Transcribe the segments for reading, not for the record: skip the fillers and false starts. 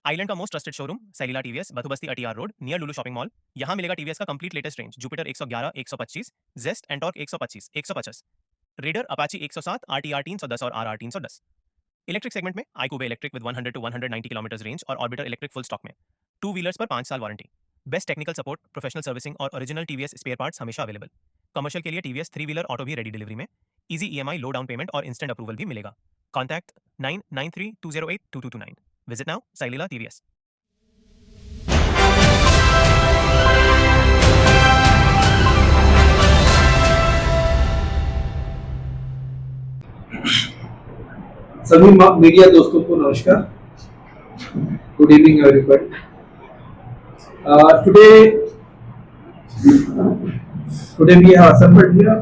Island का most trusted showroom Saileela TVS, Bathubasti ATR road, near Lulu shopping mall. यहाँ मिलेगा TVS का complete latest range, Jupiter 111, 125, Zest NTorq 125, 150, Raider, Apache 107, RTR 310 और RR 310। Electric segment में iQube electric with 100 to 190 kilometre range और Orbiter electric full stock में। Two wheelers पर 5 साल warranty, best technical support, professional servicing और original TVS spare parts हमेशा available. Commercial के लिए टीवीएस 3 व्हीलर ऑटो भी रेडी डिलीवरी में। Easy EMI, low down payment और इंस्टेंट अप्रूवल भी मिलेगा। Contact 9932082229। Visit now Saileela TVS. सभी मीडिया दोस्तों को नमस्कार. Good evening everybody. Today we have assembled here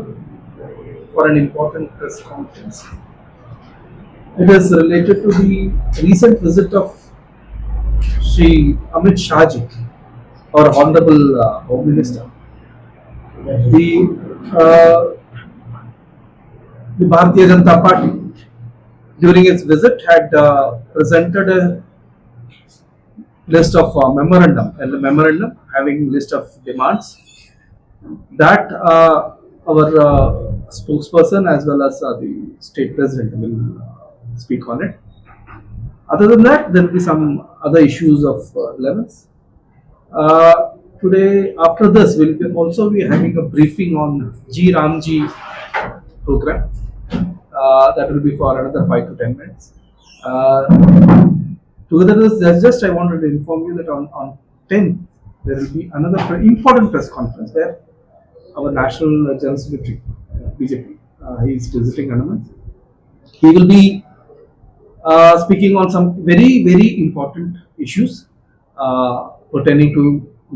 for an important press conference. It is related to the recent visit of Shri Amit Shah ji, our Honorable Home Minister. The Bharatiya Janata Party during its visit had presented a list of memorandum having list of demands that our spokesperson as well as the state president will speak on it. Other than that, there will be some other issues of levels. Today, after this, we will also be having a briefing on G Ramji program. That will be for another 5 to 10 minutes. Together with this, just I wanted to inform you that on 10th, there will be another important press conference where our National General Secretary, BJP, he is visiting Andaman. He will be speaking on some very, very important issues pertaining to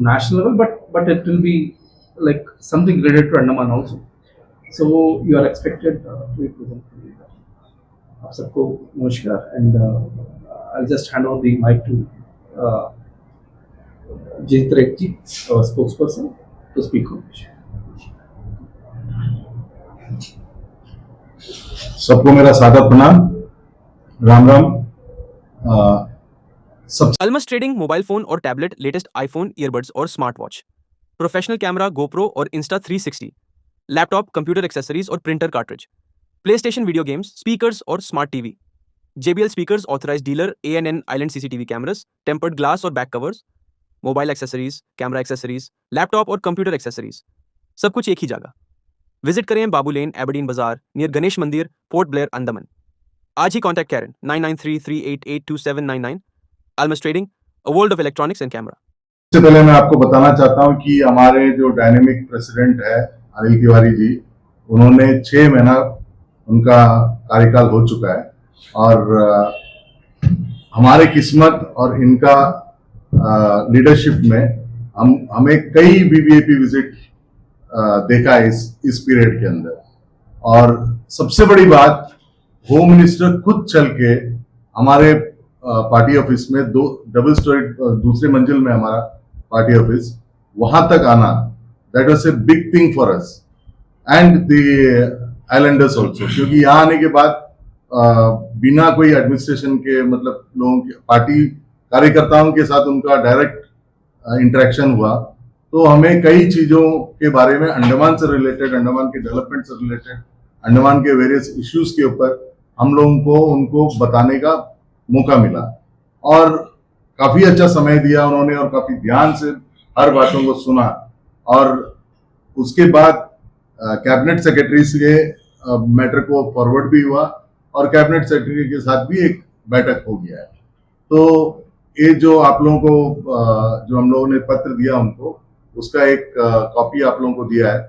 national level, but it will be like something related to Andaman also. So you are expected to be present. आप सबको नमस्कार and I'll just hand over the mic to Jit Rekji, our spokesperson, to speak on this. सबको मेरा सादर प्रणाम, Ram Ram. Almas trading mobile phone और tablet, latest iPhone, earbuds और smart watch, professional camera, GoPro और इंस्टा 360, लैपटॉप, कंप्यूटर एक्सेसरीज और printer cartridge, PlayStation video games, speakers और smart TV, JBL speakers, authorized dealer, ANN island CCTV cameras, tempered glass और back covers, mobile accessories, camera accessories, laptop और computer accessories, सब कुछ एक ही जगह। Visit करें Babu lane, Aberdeen Bazaar, near Ganesh Mandir, Port Blair, Andaman. आज ही कॉन्टैक्ट करें 9933882799। Almas trading, a world of electronics and camera. सबसे पहले मैं आपको बताना चाहता हूं कि हमारे जो डायनेमिक प्रेसिडेंट है अनिल तिवारी जी, उन्होंने 6 महीना उनका कार्यकाल हो चुका है और हमारे किस्मत और इनका लीडरशिप में हमें कई वीवीआईपी विजिट देखा है इस पीरियड के अंदर। और सबसे बड़ी बात, होम मिनिस्टर खुद चल के हमारे पार्टी ऑफिस में डबल स्टोरी दूसरे मंजिल में हमारा पार्टी ऑफिस, वहां तक आना, that was a big thing for us and the Islanders also, क्योंकि यहाँ आने के बाद बिना कोई एडमिनिस्ट्रेशन के, मतलब लोगों के पार्टी कार्यकर्ताओं के साथ उनका डायरेक्ट इंटरेक्शन हुआ, तो हमें कई चीजों के बारे में अंडमान से रिलेटेड, अंडमान के डेवलपमेंट से रिलेटेड, अंडमान के वेरियस इश्यूज के ऊपर हम लोगों को उनको बताने का मौका मिला और काफी अच्छा समय दिया उन्होंने और काफी ध्यान से हर बातों को सुना। और उसके बाद कैबिनेट सेक्रेटरी के मैटर को फॉरवर्ड भी हुआ और कैबिनेट सेक्रेटरी के साथ भी एक बैठक हो गया है। तो ये जो आप लोगों को जो हम लोगों ने पत्र दिया उनको, उसका एक कॉपी आप लोगों को दिया है।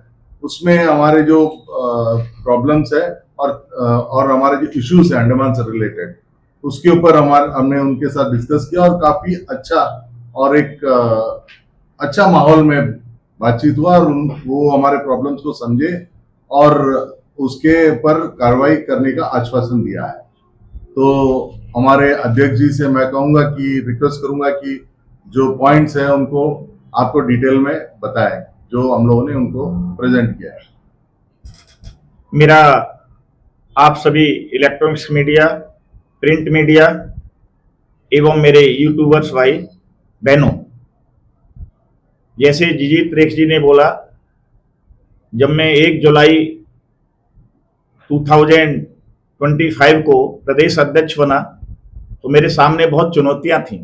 उसमें हमारे जो प्रॉब्लम्स है और हमारे जो इश्यूज है अंडमान से रिलेटेड, उसके ऊपर हमने उनके साथ डिस्कस किया और काफी अच्छा और एक अच्छा माहौल में बातचीत हुआ और वो हमारे प्रॉब्लम्स को समझे और उसके ऊपर कार्रवाई करने का आश्वासन दिया है। तो हमारे अध्यक्ष जी से मैं कहूंगा कि रिक्वेस्ट करूंगा कि जो पॉइंट्स हैं उनको आपको डिटेल में बताएं, जो हम लोगों ने उनको प्रेजेंट किया है। मेरा आप सभी इलेक्ट्रॉनिक्स मीडिया, प्रिंट मीडिया, एवं मेरे यूट्यूबर्स भाई बहनों, जैसे जीजीत रेख जी ने बोला, जब मैं 1 जुलाई 2025 को प्रदेश अध्यक्ष बना तो मेरे सामने बहुत चुनौतियां थीं।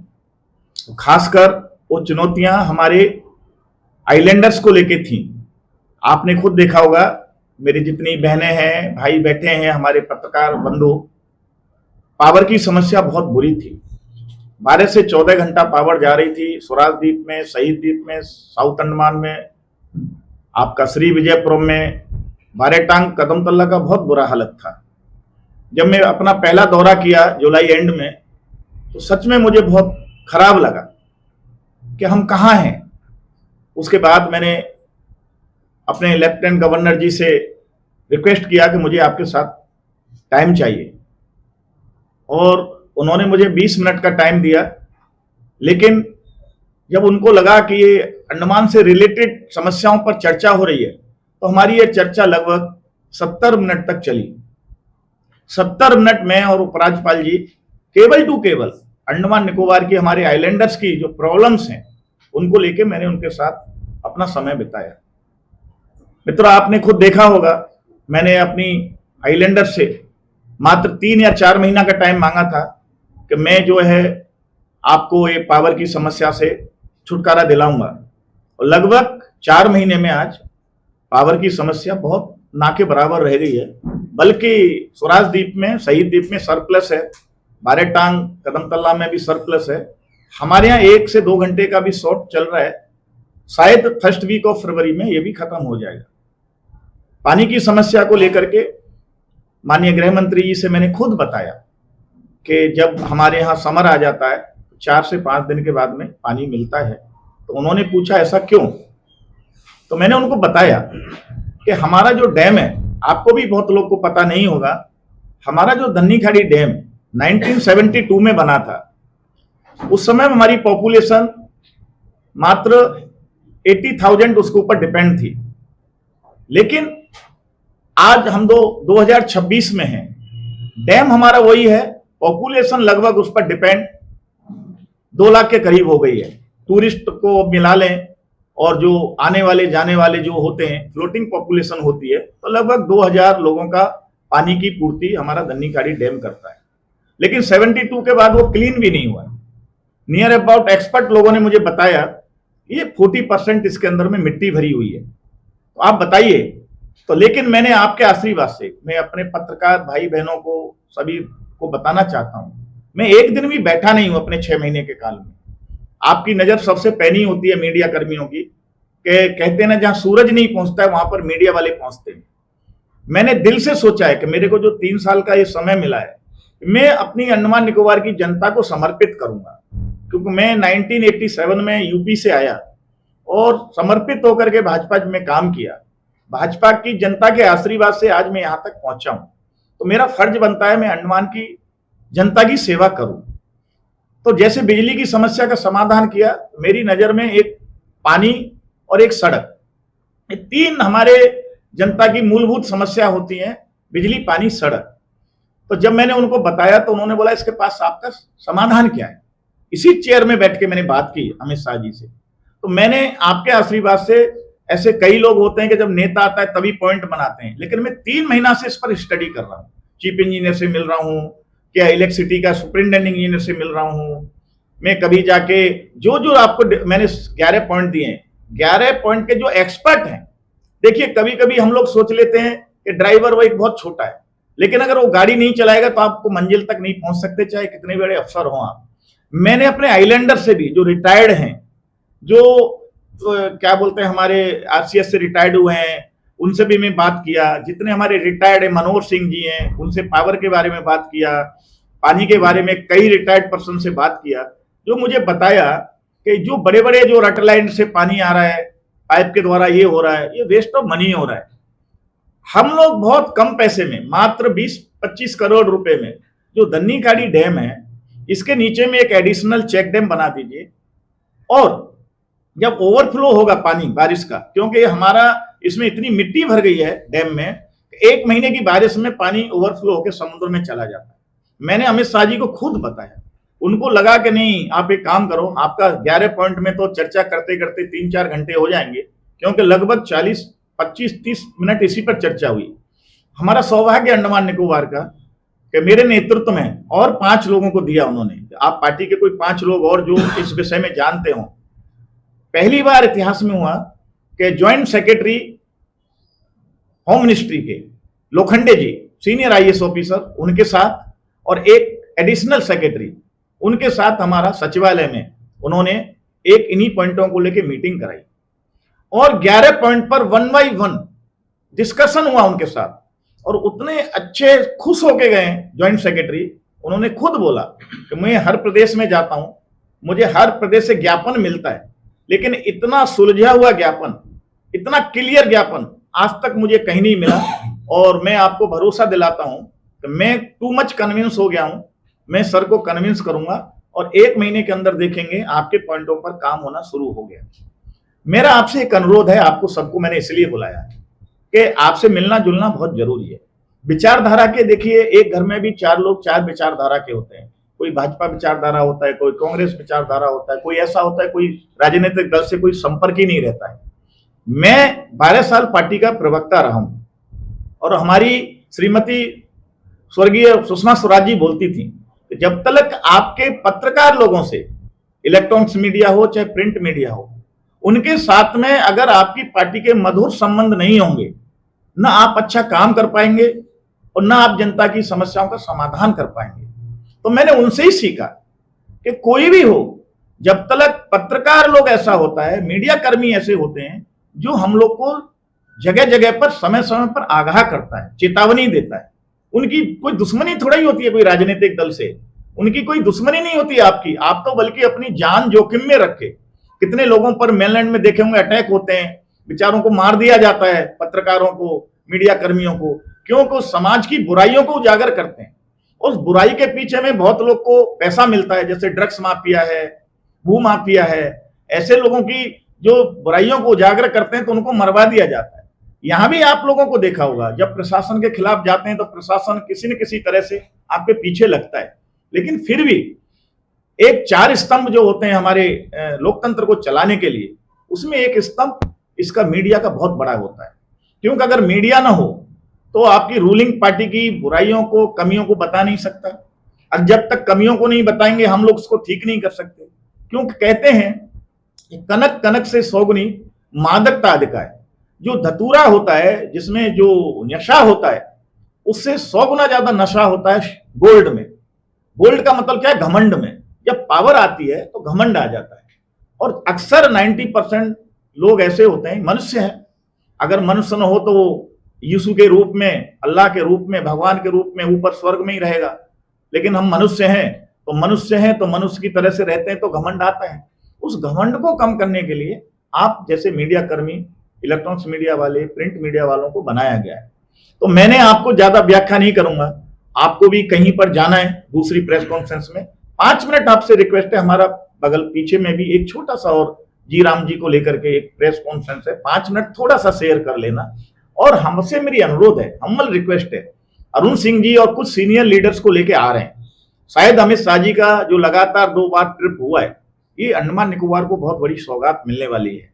खासकर वो चुनौतियां हमारे आइलैंडर्स को लेके थीं। आपने खुद देखा होगा, मेरी जितनी बहनें हैं, भाई बैठे हैं, हमारे पत्रकार बंधु, पावर की समस्या बहुत बुरी थी। 12 से 14 घंटा पावर जा रही थी स्वराज द्वीप में, शहीद द्वीप में, साउथ अंडमान में, आपका श्री विजयपुरम में, बारेटांग, कदमतल्ला का बहुत बुरा हालत था। जब मैं अपना पहला दौरा किया जुलाई एंड में, तो सच में मुझे बहुत खराब लगा कि हम कहाँ हैं। उसके बाद मैंने अपने लेफ्टिनेंट गवर्नर जी से रिक्वेस्ट किया कि मुझे आपके साथ टाइम चाहिए, और उन्होंने मुझे 20 मिनट का टाइम दिया। लेकिन जब उनको लगा कि ये अंडमान से रिलेटेड समस्याओं पर चर्चा हो रही है, तो हमारी ये चर्चा लगभग 70 मिनट तक चली। 70 मिनट में और उपराज्यपाल जी केवल टू केवल अंडमान निकोबार की, हमारे आइलैंडर्स की जो प्रॉब्लम्स हैं उनको लेके मैंने उनके साथ अपना समय बिताया। मित्रों, आपने खुद देखा होगा, मैंने अपनी आइलैंडर्स से मात्र 3 या 4 महीना का टाइम मांगा था कि मैं जो है आपको ये पावर की समस्या से छुटकारा दिलाऊंगा, और लगभग 4 महीने में आज पावर की समस्या बहुत ना के बराबर रह गई है। बल्कि स्वराज द्वीप में, शहीद द्वीप में सरप्लस है, बारेटांग, कदमतल्ला में भी सरप्लस है। हमारे यहाँ 1 से 2 घंटे का भी शॉर्ट चल रहा है। शायद फर्स्ट वीक ऑफ फरवरी में ये भी खत्म हो जाएगा। पानी की समस्या को लेकर के माननीय गृह मंत्री जी से मैंने खुद बताया कि जब हमारे यहाँ समर आ जाता है 4 से 5 दिन के बाद में पानी मिलता है। तो उन्होंने पूछा ऐसा क्यों, तो मैंने उनको बताया कि हमारा जो डैम है, आपको भी बहुत लोग को पता नहीं होगा, हमारा जो धन्नी खाड़ी डैम 1972 में बना था, उस समय हमारी पॉपुलेशन मात्र 80,000 उसके ऊपर डिपेंड थी। लेकिन आज हम 2026 में हैं, डैम हमारा वही है, पॉपुलेशन लगभग उस पर डिपेंड 2 लाख के करीब हो गई है। टूरिस्ट को मिला लें और जो आने वाले जाने वाले जो होते हैं, फ्लोटिंग पॉपुलेशन होती है, तो लगभग 2000 लोगों का पानी की पूर्ति हमारा धन्नी खाड़ी डैम करता है। लेकिन 72 के बाद वो क्लीन भी नहीं हुआ। नियर अबाउट एक्सपर्ट लोगों ने मुझे बताया ये 40% इसके अंदर में मिट्टी भरी हुई है। तो आप बताइए। तो लेकिन मैंने आपके आशीर्वाद से, मैं अपने पत्रकार भाई बहनों को सभी को बताना चाहता हूं, मैं एक दिन भी बैठा नहीं हूं अपने 6 महीने के काल में। आपकी नजर सबसे पैनी होती है मीडिया कर्मियों की, कहते हैं ना, जहां सूरज नहीं पहुंचता है वहां पर मीडिया वाले पहुंचते हैं। मैंने दिल से सोचा है कि मेरे को जो 3 साल का ये समय मिला है, मैं अपनी अंडमान निकोबार की जनता को समर्पित करूंगा। क्योंकि मैं 1987 में यूपी से आया और समर्पित होकर के भाजपा में काम किया। भाजपा की जनता के आशीर्वाद से आज मैं यहां तक पहुंचा हूं। तो मेरा फर्ज बनता है मैं अंडमान की जनता की सेवा करूं। तो जैसे बिजली की समस्या का समाधान किया, मेरी नजर में एक पानी और एक सड़क, ये 3 हमारे जनता की मूलभूत समस्या होती हैं, बिजली, पानी, सड़क। तो जब मैंने उनको बताया तो उन्होंने बोला इसके पास आपका समाधान क्या है। इसी चेयर में बैठ के मैंने बात की अमित शाह जी से। तो मैंने आपके आशीर्वाद से, ऐसे कई लोग होते हैं कि जब नेता आता है तभी पॉइंट बनाते हैं, लेकिन मैं 3 महीना से इस पर स्टडी कर रहा हूँ। चीफ इंजीनियर से मिल रहा हूँ, क्या इलेक्ट्रिसिटी का सुपरिटेंडिंग इंजीनियर से मिल रहा हूँ, मैं कभी जाके जो आपको मैंने 11 पॉइंट दिए हैं, 11 पॉइंट के जो एक्सपर्ट हैं। देखिए, कभी कभी हम लोग सोच लेते हैं कि ड्राइवर वो एक बहुत छोटा है, लेकिन अगर वो गाड़ी नहीं चलाएगा तो आपको मंजिल तक नहीं पहुंच सकते, चाहे कितने बड़े अफसर हो आप। मैंने अपने आइलैंडर से भी, जो रिटायर्ड हैं, जो क्या बोलते हैं हमारे आरसीएस से रिटायर्ड हुए हैं, उनसे भी मैं बात किया। जितने हमारे रिटायर्ड है, मनोहर सिंह जी हैं, उनसे पावर के बारे में बात किया, पानी के बारे में कई रिटायर्ड पर्सन से बात किया, जो मुझे बताया कि जो बड़े बड़े जो रट लाइन से पानी आ रहा है, पाइप के द्वारा ये हो रहा है, ये वेस्ट ऑफ मनी हो रहा है। हम लोग बहुत कम पैसे में, मात्र 20-25 करोड़ रुपए में, जो धन्नी खाड़ी डैम है, इसके नीचे में एक एडिशनल चेक डैम बना दीजिए। और जब ओवरफ्लो होगा पानी बारिश का, क्योंकि हमारा इसमें इतनी मिट्टी भर गई है डैम में, 1 महीने की बारिश में पानी ओवरफ्लो होकर समुद्र में चला जाता है। मैंने अमित शाह जी को खुद बताया। उनको लगा कि नहीं, आप एक काम करो, आपका 11 पॉइंट में तो चर्चा करते करते 3-4 घंटे हो जाएंगे, क्योंकि लगभग 40, 25, 30 मिनट इसी पर चर्चा हुई। हमारा सौभाग्य अंडमान निकोबार का कि मेरे नेतृत्व में और 5 लोगों को दिया उन्होंने। आप पार्टी के कोई 5 लोग और जो इस विषय में जानते हो। पहली बार इतिहास में हुआ कि ज्वाइंट सेक्रेटरी होम मिनिस्ट्री के लोखंडे जी, सीनियर आईएएस ऑफिसर, उनके साथ और एक एडिशनल सेक्रेटरी, उनके साथ हमारा सचिवालय में उन्होंने एक इन्हीं पॉइंटों को लेकर मीटिंग कराई और 11 पॉइंट पर 1 बाई 1 डिस्कशन हुआ उनके साथ। और उतने अच्छे खुश होके गए ज्वाइंट सेक्रेटरी, उन्होंने खुद बोला कि मैं हर प्रदेश में जाता हूं, मुझे हर प्रदेश से ज्ञापन मिलता है, लेकिन इतना सुलझा हुआ ज्ञापन, इतना क्लियर ज्ञापन आज तक मुझे कहीं नहीं मिला। और मैं आपको भरोसा दिलाता हूं कि मैं टू मच कन्विंस हो गया हूं। मैं सर को कन्विंस करूंगा और 1 महीने के अंदर देखेंगे आपके पॉइंटों पर काम होना शुरू हो गया। मेरा आपसे एक अनुरोध है, आपको सबको मैंने इसलिए बुलाया कि आपसे मिलना जुलना बहुत जरूरी है। विचारधारा के देखिए, एक घर में भी 4 लोग 4 विचारधारा के होते हैं। कोई भाजपा विचारधारा होता है, कोई कांग्रेस विचारधारा होता है, कोई ऐसा होता है, कोई राजनीतिक दल से कोई संपर्क ही नहीं रहता है। मैं 12 साल पार्टी का प्रवक्ता रहा हूं और हमारी श्रीमती स्वर्गीय सुषमा स्वराज जी बोलती थी कि जब तक आपके पत्रकार लोगों से, इलेक्ट्रॉनिक्स मीडिया हो चाहे प्रिंट मीडिया हो, उनके साथ में अगर आपकी पार्टी के मधुर संबंध नहीं होंगे, ना आप अच्छा काम कर पाएंगे और ना आप जनता की समस्याओं का समाधान कर पाएंगे। तो मैंने उनसे ही सीखा कि कोई भी हो, जब तक पत्रकार लोग ऐसा होता है, मीडिया कर्मी ऐसे होते हैं जो हम लोग को जगह जगह पर समय समय पर आगाह करता है, चेतावनी देता है। उनकी कोई दुश्मनी थोड़ा ही होती है कोई राजनीतिक दल से, उनकी कोई दुश्मनी नहीं होती आपकी। आप तो बल्कि अपनी जान जोखिम में रख के, कितने लोगों पर मेनलैंड में देखे होंगे अटैक होते हैं, बेचारों को मार दिया जाता है, पत्रकारों को, मीडिया कर्मियों को, क्योंकि समाज की बुराइयों को उजागर करते हैं। उस बुराई के पीछे में बहुत लोग को पैसा मिलता है, जैसे ड्रग्स माफिया है, भू माफिया है, ऐसे लोगों की जो बुराइयों को उजागर करते हैं तो उनको मरवा दिया जाता है। यहां भी आप लोगों को देखा होगा, जब प्रशासन के खिलाफ जाते हैं तो प्रशासन किसी न किसी तरह से आपके पीछे लगता है, लेकिन फिर भी एक 4 स्तंभ जो होते हैं हमारे लोकतंत्र को चलाने के लिए, उसमें एक स्तंभ इसका मीडिया का बहुत बड़ा होता है। क्योंकि अगर मीडिया ना हो तो आपकी रूलिंग पार्टी की बुराइयों को, कमियों को बता नहीं सकता, और जब तक कमियों को नहीं बताएंगे हम लोग उसको ठीक नहीं कर सकते। क्योंकि कहते हैं कनक कनक से सौगुनी मादकता अधिका है। जो धतूरा होता है, जिसमें जो नशा होता है, उससे 100 गुना ज्यादा नशा होता है गोल्ड में। गोल्ड का मतलब क्या है? घमंड में। जब पावर आती है तो घमंड आ जाता है। और अक्सर 90% लोग ऐसे होते हैं, मनुष्य हैं, अगर मनुष्य न हो तो वो यीशु के रूप में, अल्लाह के रूप में, भगवान के रूप में ऊपर स्वर्ग में ही रहेगा। लेकिन हम मनुष्य हैं तो मनुष्य की तरह से रहते हैं तो घमंड आता है। उस घमंड को कम करने के लिए आप जैसे मीडिया कर्मी, इलेक्ट्रॉनिक्स मीडिया वाले, प्रिंट मीडिया वालों को बनाया गया है। तो मैंने आपको ज्यादा व्याख्या नहीं करूंगा, आपको भी कहीं पर जाना है दूसरी प्रेस कॉन्फ्रेंस में। 5 मिनट आपसे रिक्वेस्ट है, हमारा बगल पीछे में भी एक छोटा सा और जी राम जी को लेकर के एक प्रेस कॉन्फ्रेंस है, 5 मिनट थोड़ा सा शेयर कर लेना। और हमसे मेरी अनुरोध है, हम्बल रिक्वेस्ट है, अरुण सिंह जी और कुछ सीनियर लीडर्स को लेके आ रहे हैं। शायद अमित शाह जी का जो लगातार 2 बार ट्रिप हुआ है, ये अंडमान निकोबार को बहुत बड़ी सौगात मिलने वाली है।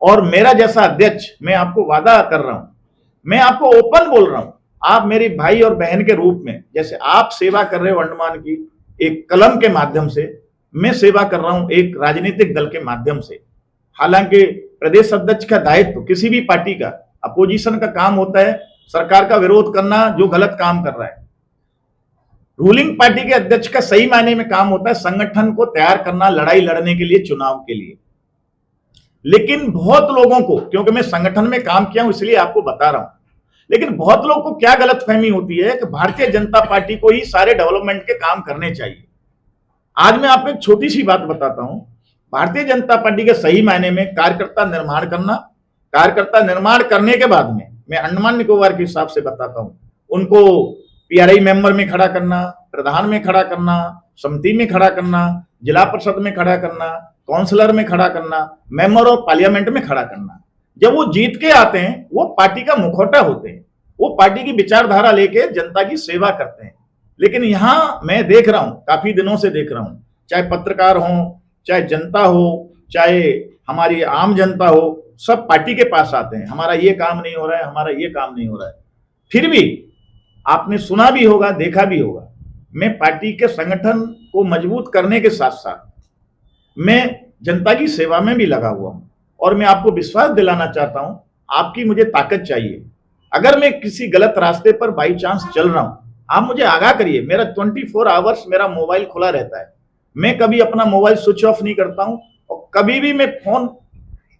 और मेरा जैसा अध्यक्ष, मैं आपको वादा कर रहा हूं, मैं आपको ओपन बोल रहा हूं, आप मेरे भाई और बहन के रूप में, जैसे आप सेवा कर रहे हो अंडमान की एक कलम के माध्यम से, मैं सेवा कर रहा हूं एक राजनीतिक दल के माध्यम से। हालांकि प्रदेश अध्यक्ष का दायित्व किसी भी पार्टी का, अपोजिशन का काम होता है सरकार का विरोध करना जो गलत काम कर रहा है। रूलिंग पार्टी के अध्यक्ष का सही मायने में काम होता है संगठन को तैयार करना, लड़ाई लड़ने के लिए, चुनाव के लिए। लेकिन बहुत लोगों को, क्योंकि मैं संगठन में काम किया हूं इसलिए आपको बता रहा हूं, लेकिन बहुत लोगों को क्या गलतफहमी होती है कि भारतीय जनता पार्टी को ही सारे डेवलपमेंट के काम करने चाहिए। आज मैं आपको एक छोटी सी बात बताता हूं, भारतीय जनता पार्टी के सही मायने में कार्यकर्ता निर्माण करना, कार्यकर्ता निर्माण करने के बाद में, मैं अंडमान निकोबार के हिसाब से बताता हूं, उनको पीआरआई मेंबर में खड़ा करना, प्रधान में खड़ा करना, समिति में खड़ा करना, जिला परिषद में खड़ा करना, काउंसलर में खड़ा करना, मेंबर ऑफ पार्लियामेंट में खड़ा करना। जब वो जीत के आते हैं, वो पार्टी का मुखौटा होते हैं, वो पार्टी की विचारधारा लेके जनता की सेवा करते हैं। लेकिन यहाँ मैं देख रहा हूं, काफी दिनों से देख रहा हूं, चाहे पत्रकार हो, चाहे जनता हो, चाहे हमारी आम जनता हो, सब पार्टी के पास आते हैं, हमारा ये काम नहीं हो रहा है, हमारा ये काम नहीं हो रहा है। फिर भी आपने सुना भी होगा, देखा भी होगा, मैं पार्टी के संगठन को मजबूत करने के साथ साथ मैं जनता की सेवा में भी लगा हुआ हूं। और मैं आपको विश्वास दिलाना चाहता हूं, आपकी मुझे ताकत चाहिए। अगर मैं किसी गलत रास्ते पर बाई चांस चल रहा हूं, आप मुझे आगाह करिए। मेरा 24 आवर्स मेरा मोबाइल खुला रहता है, मैं कभी अपना मोबाइल स्विच ऑफ नहीं करता हूं। और कभी भी मैं फोन,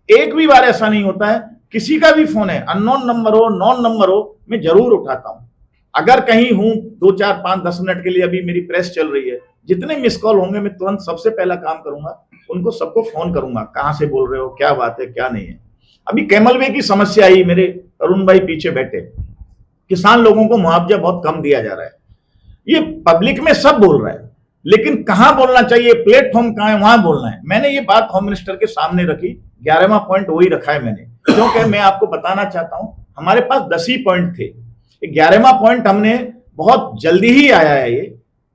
एक भी बार ऐसा नहीं होता है, किसी का भी फोन है, अननोन नंबर हो, नॉन नंबर हो, मैं जरूर उठाता हूं। अगर कहीं हूं 2, 4, 5, 10 मिनट के लिए, अभी मेरी प्रेस चल रही है, जितने मिस कॉल होंगे मैं तुरंत सबसे पहला काम करूंगा, उनको सबको फोन करूंगा, कहां से बोल रहे हो, क्या बात है, क्या नहीं है। अभी कैमल वे की समस्या आई, मेरे अरुण भाई पीछे बैठे, किसान लोगों को मुआवजा बहुत कम दिया जा रहा है। ये पब्लिक में सब बोल रहा है, लेकिन कहां बोलना चाहिए, प्लेटफॉर्म कहां है, वहां बोलना है। मैंने ये बात होम मिनिस्टर के सामने रखी, 11वां पॉइंट वही रखा है मैंने, क्योंकि मैं आपको बताना चाहता हूं, हमारे पास 10 ही पॉइंट थे, 11वां पॉइंट हमने बहुत जल्दी ही आया है ये,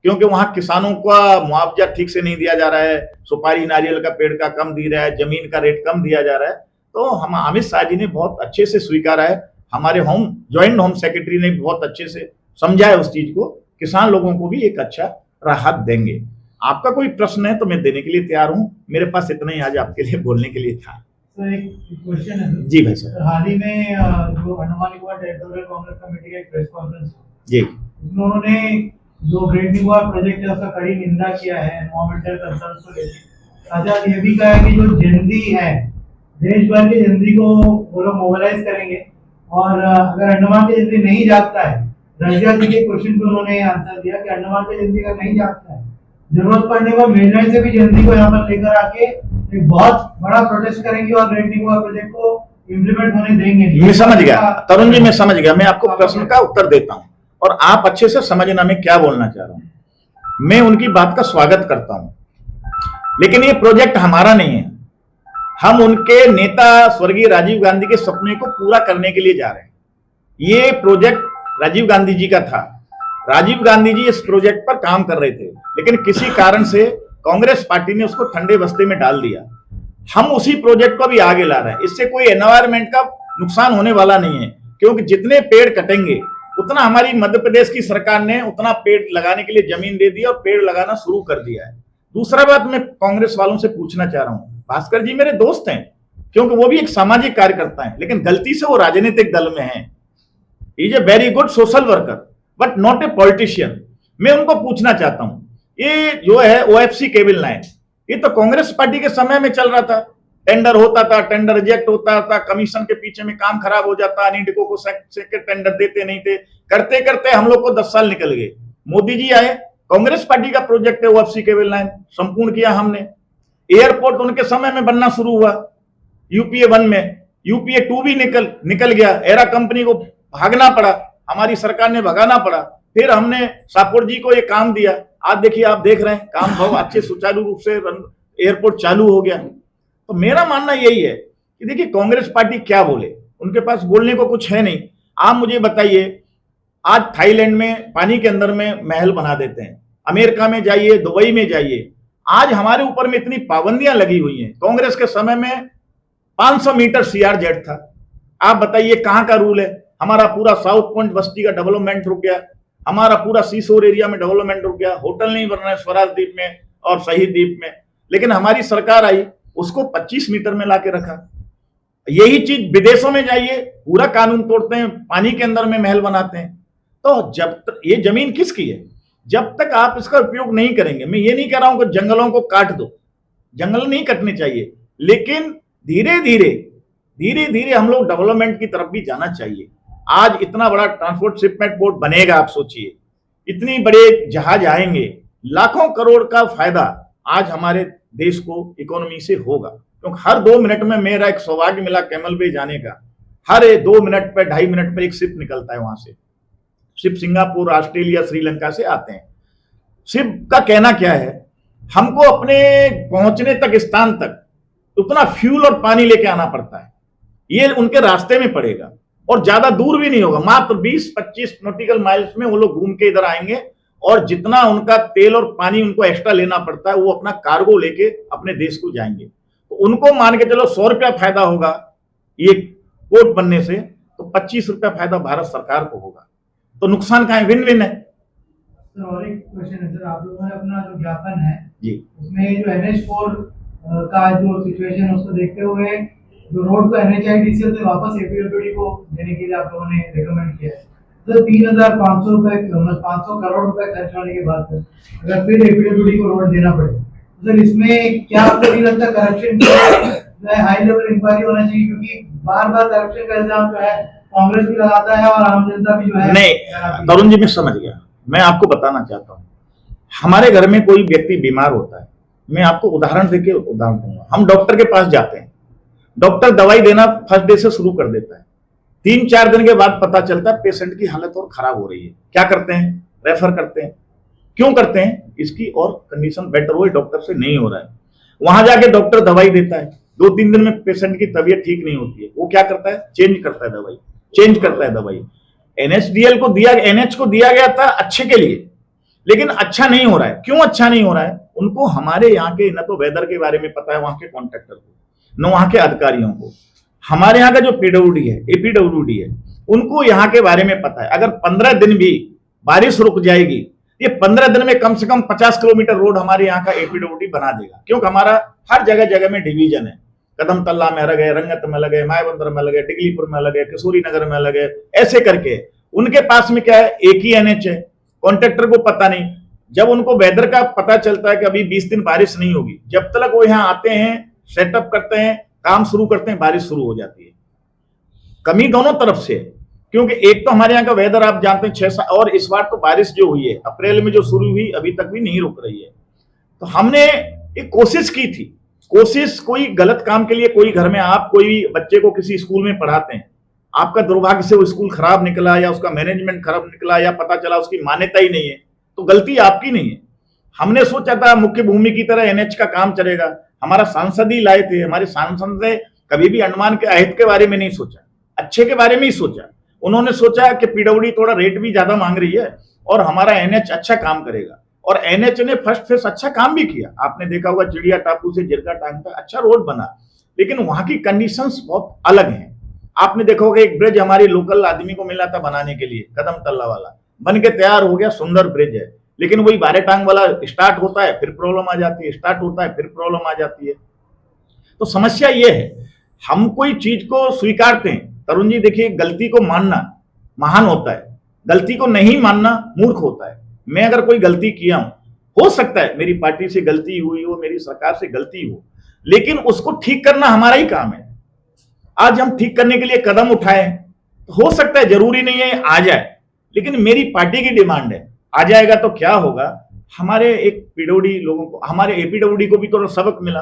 क्योंकि वहां किसानों का मुआवजा ठीक से नहीं दिया जा रहा है, सुपारी नारियल का पेड़ का कम दी रहा है, जमीन का रेट कम दिया जा रहा है। तो हम अमित शाह जी ने बहुत अच्छे से स्वीकारा है, हमारे ज्वाइंट होम सेक्रेटरी ने बहुत अच्छे से समझा है उस चीज को, किसान लोगों को भी एक अच्छा राहत देंगे। आपका कोई प्रश्न है तो मैं देने के लिए तैयार हूं, मेरे पास इतना ही आज आपके लिए बोलने के लिए था। सर एक क्वेश्चन है सर। जी भाई साहब। हाल ही में जो अंडमान निकोबार टेरिटोरियल कांग्रेस कमेटी का एक प्रेस कॉन्फ्रेंस जी, उन्होंने जो ग्रेट निकोबार प्रोजेक्ट है उसका कड़ी निंदा किया है, एनवायरमेंटल कंसर्न्स को लेकर। साथ ही ये भी कहा है कि जो जेनजी है, देश भर के जेनजी को वो लोग मोबिलाइज करेंगे, और अगर अंडमान के जेनजी नहीं जागता है, रजिया जी के क्वेश्चन पे उन्होंने आंसर दिया कि अंडमान के जेनजी अगर नहीं जागता है, जरूरत पड़ने पर मेनलैंड से भी जेनजी को यहाँ पर लेकर आके एक बहुत बड़ा प्रोटेस्ट करेंगे और ग्रेट निकोबार प्रोजेक्ट को इम्प्लीमेंट होने देंगे नहीं। मैं समझ गया तरुण जी, मैं समझ गया। मैं आपको प्रश्न का उत्तर देता हूं और आप अच्छे से समझना मैं क्या बोलना चाह रहा हूं। मैं उनकी बात का स्वागत करता हूं, लेकिन ये प्रोजेक्ट हमारा नहीं है। हम उनके नेता स्वर्गीय राजीव गांधी के सपने को पूरा करने के लिए जा रहे हैं। ये प्रोजेक्ट राजीव गांधी जी का था, राजीव गांधी जी इस प्रोजेक्ट पर काम कर रहे थे, लेकिन किसी कारण से कांग्रेस पार्टी ने उसको ठंडे बस्ते में डाल दिया। हम उसी प्रोजेक्ट को भी आगे ला रहे हैं। इससे कोई एनवायरमेंट का नुकसान होने वाला नहीं है, क्योंकि जितने पेड़ कटेंगे उतना हमारी मध्य प्रदेश की सरकार ने उतना पेड़ लगाने के लिए जमीन दे दी और पेड़ लगाना शुरू कर दिया है। दूसरा बात मैं कांग्रेस वालों से पूछना चाह रहा हूं, भास्कर जी मेरे दोस्त हैं, क्योंकि वो भी एक सामाजिक कार्यकर्ता है, लेकिन गलती से वो राजनीतिक दल में है। Is a very good social worker but not a politician. मैं उनको पूछना चाहता हूं, ये जो है OFC केबल लाइन, ये तो कांग्रेस पार्टी के समय में चल रहा था। टेंडर होता था, टेंडर रिजेक्ट होता था, कमीशन के पीछे में काम खराब हो जाता, अनिडिको को सेकंड टेंडर देते नहीं थे, करते करते हम लोग को 10 साल निकल गए। मोदी जी आए, कांग्रेस पार्टी का प्रोजेक्ट है OFC केबल लाइन, संपूर्ण किया हमने। एयरपोर्ट उनके समय में बनना शुरू हुआ, UPA 1 में, UPA 2 भी निकल गया। एरा कंपनी को भागना पड़ा, हमारी सरकार ने भगाना पड़ा, फिर हमने सापोर जी को ये काम दिया। आज देखिए, आप देख रहे हैं काम बहुत अच्छे सुचारू रूप से एयरपोर्ट चालू हो गया। तो मेरा मानना यही है कि देखिए कांग्रेस पार्टी क्या बोले, उनके पास बोलने को कुछ है नहीं। आप मुझे बताइए, आज थाईलैंड में पानी के अंदर में महल बना देते हैं, अमेरिका में जाइए, दुबई में जाइए, आज हमारे ऊपर में इतनी पाबंदियां लगी हुई हैं। कांग्रेस के समय में 500 मीटर CRZ था। आप बताइए कहां का रूल है? हमारा पूरा साउथ पॉइंट बस्ती का डेवलपमेंट रुक गया, हमारा पूरा सीशोर एरिया में डेवलपमेंट रुक गया, होटल नहीं बन रहे स्वराज द्वीप में और शहीद द्वीप में। लेकिन हमारी सरकार आई, उसको 25 मीटर में लाके रखा। यही चीज विदेशों में जाइए, पूरा कानून तोड़ते हैं, पानी के अंदर में महल बनाते हैं। तो जब तक ये जमीन किसकी है, जब तक आप इसका उपयोग नहीं करेंगे, मैं ये नहीं कह रहा हूं कि जंगलों को काट दो, जंगल नहीं कटने चाहिए, लेकिन धीरे धीरे हम लोग डेवलपमेंट की तरफ भी जाना चाहिए। आज इतना बड़ा ट्रांसपोर्ट शिपमेंट पोर्ट बनेगा, आप सोचिए, इतनी बड़े जहाज आएंगे, लाखों करोड़ का फायदा आज हमारे देश को इकोनॉमी से होगा। क्योंकि हर 2 मिनट में मेरा एक सौभाग्य मिला कैमल बे जाने का, हर 2 मिनट पे 2.5 मिनट पे एक शिप निकलता है वहां से। शिप सिंगापुर, ऑस्ट्रेलिया, श्रीलंका से आते हैं। शिप का कहना क्या है, हमको अपने पहुंचने तक, स्थान तक उतना फ्यूल और पानी लेके आना पड़ता है, ये उनके रास्ते में पड़ेगा और ज्यादा दूर भी नहीं होगा, मात्र 20-25 नॉटिकल माइल्स में वो लोग घूम के इधर आएंगे और जितना उनका तेल और पानी उनको एक्स्ट्रा लेना पड़ता है वो अपना कार्गो लेके अपने देश को जाएंगे। तो उनको मान के चलो 100 रुपया फायदा होगा ये पोर्ट बनने से, तो 25 रुपया फायदा भारत सरकार को होगा। तो नुकसान कहाँ है? विन विन है। सर और एक क्वेश्चन है सर, आप लोगों ने अपना जो ज्ञापन है जी उसमें जो NH4 का जो सिचुएशन है उसको देखते हुए जो रोड को NHIDCL से वापस APWD को देने के लिए आप लोगों ने रिकमेंड किया है। सर 3,500 रुपए 500 करोड़ रुपए खर्च होने के बाद सर अगर फिर APWD को रोड देना पड़े तो सर इसमें क्या आपको नहीं लगता करप्शन जो है हाई लेवल इंक्वायरी होना चाहिए, क्योंकि बार बार करप्शन का इल्जाम जो है कांग्रेस भी लगाता है और आम जनता भी जो है नहीं तरुण जी, मैं समझ गया। मैं आपको बताना चाहता हूँ, हमारे घर में कोई व्यक्ति बीमार होता है, मैं आपको उदाहरण देके उदाहरण दूंगा। हम डॉक्टर के पास जाते हैं, डॉक्टर दवाई देना फर्स्ट डे से शुरू कर देता है, 3-4 दिन के बाद पता चलता है पेशेंट की हालत और खराब हो रही है। क्या करते हैं? रेफर करते हैं। क्यों करते हैं? इसकी और कंडीशन बेटर हो, डॉक्टर से नहीं हो रहा है। वहां जाके डॉक्टर दवाई देता है, 2-3 दिन में पेशेंट की तबीयत ठीक नहीं होती है, वो क्या करता है? चेंज करता है दवाई, चेंज करता है दवाई। NHDL को दिया, NH को दिया गया था अच्छे के लिए, लेकिन अच्छा नहीं हो रहा है। क्यों अच्छा नहीं हो रहा है? उनको हमारे यहाँ के न तो वेदर के बारे में पता है वहां के कॉन्ट्रैक्टर को, न वहां के अधिकारियों को। हमारे यहाँ का जो PWD है, APWD है, उनको यहाँ के बारे में पता है। अगर 15 दिन भी बारिश रुक जाएगी, ये 15 दिन में कम से कम 50 किलोमीटर रोड हमारे यहाँ का APWD बना देगा। क्योंकि हमारा हर जगह जगह में डिवीजन है, कदम तल्ला में अलग है, रंगत में अलग है, मायाबंदर में अलग है, टिकलीपुर में अलग है, किशोरी नगर में अलग है, ऐसे करके उनके पास में क्या है? एक ही NH है। कॉन्ट्रैक्टर को पता नहीं। जब उनको वेदर का पता चलता है कि अभी 20 दिन बारिश नहीं होगी, जब तक वो यहाँ आते हैं, सेटअप करते हैं, काम शुरू करते हैं, बारिश शुरू हो जाती है। कमी दोनों तरफ से है, क्योंकि एक तो हमारे यहाँ का वेदर आप जानते हैं 6 और इस बार तो बारिश जो हुई है अप्रैल में जो शुरू हुई अभी तक भी नहीं रुक रही है। तो हमने एक कोशिश की थी, कोशिश कोई गलत काम के लिए, कोई घर में आप कोई बच्चे को किसी स्कूल में पढ़ाते हैं, आपका दुर्भाग्य से वो स्कूल खराब निकला या उसका मैनेजमेंट खराब निकला या पता चला उसकी मान्यता ही नहीं है, तो गलती आपकी नहीं है। हमने सोचा था मुख्य भूमि की तरह NH का काम चलेगा। हमारा सांसद ही लाए थे, हमारे सांसद ने कभी भी अंडमान के अहित के बारे में नहीं सोचा, अच्छे के बारे में ही सोचा। उन्होंने सोचा कि PWD थोड़ा रेट भी ज्यादा मांग रही है और हमारा NH अच्छा काम करेगा, और NH ने फर्स्ट फेस अच्छा काम भी किया। आपने देखा होगा चिड़िया टापू से जिरगा टांग तक अच्छा रोड बना, लेकिन वहां की कंडीशंस बहुत अलग हैं। आपने देखा होगा एक ब्रिज हमारे लोकल आदमी को मिला था बनाने के लिए, कदम तल्ला वाला, बन के तैयार हो गया, सुंदर ब्रिज है, लेकिन वही बारे टांग वाला स्टार्ट होता है फिर प्रॉब्लम आ जाती है, स्टार्ट होता है फिर प्रॉब्लम आ जाती है। तो समस्या ये है, हम कोई चीज को स्वीकारते हैं। तरुण जी देखिए, गलती को मानना महान होता है, गलती को नहीं मानना मूर्ख होता है। मैं अगर कोई गलती किया हूं, हो सकता है मेरी पार्टी से गलती हुई हो, मेरी सरकार से गलती हो, लेकिन उसको ठीक करना हमारा ही काम है। आज हम ठीक करने के लिए कदम उठाएं तो हो सकता है, जरूरी नहीं है आ जाए, लेकिन मेरी पार्टी की डिमांड है, आ जाएगा तो क्या होगा? हमारे एक PWD लोगों को, हमारे APWD को भी थोड़ा सबक मिला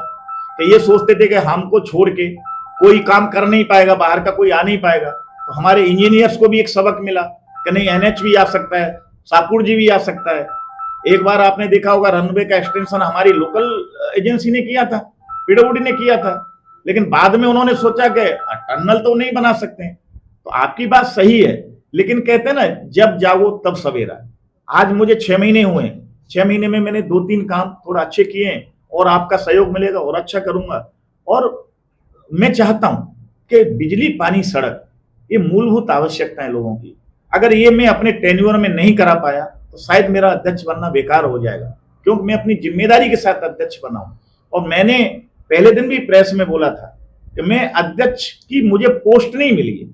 कि ये सोचते थे कि हमको छोड़ के कोई काम कर नहीं पाएगा, बाहर का कोई आ नहीं पाएगा। तो हमारे इंजीनियर्स को भी एक सबक मिला कि नहीं, NH भी आ सकता है, शाहपुर जी भी आ सकता है। एक बार आपने देखा होगा रनवे का एक्सटेंशन हमारी लोकल एजेंसी ने किया था, PWD ने किया था, लेकिन बाद में उन्होंने सोचा कि टनल तो नहीं बना सकते। तो आपकी बात सही है, लेकिन कहते हैं ना, जब जागो तब सवेरा। आज मुझे 6 महीने हुए, 6 महीने में मैंने 2-3 काम थोड़ा अच्छे किए हैं, और आपका सहयोग मिलेगा और अच्छा करूंगा। और मैं चाहता हूं कि बिजली, पानी, सड़क ये मूलभूत आवश्यकता है लोगों की। अगर ये मैं अपने टेन्योर में नहीं करा पाया तो शायद मेरा अध्यक्ष बनना बेकार हो जाएगा, क्योंकि मैं अपनी जिम्मेदारी के साथ अध्यक्ष बना हूं। और मैंने पहले दिन भी प्रेस में बोला था कि मैं अध्यक्ष की मुझे पोस्ट नहीं मिली है,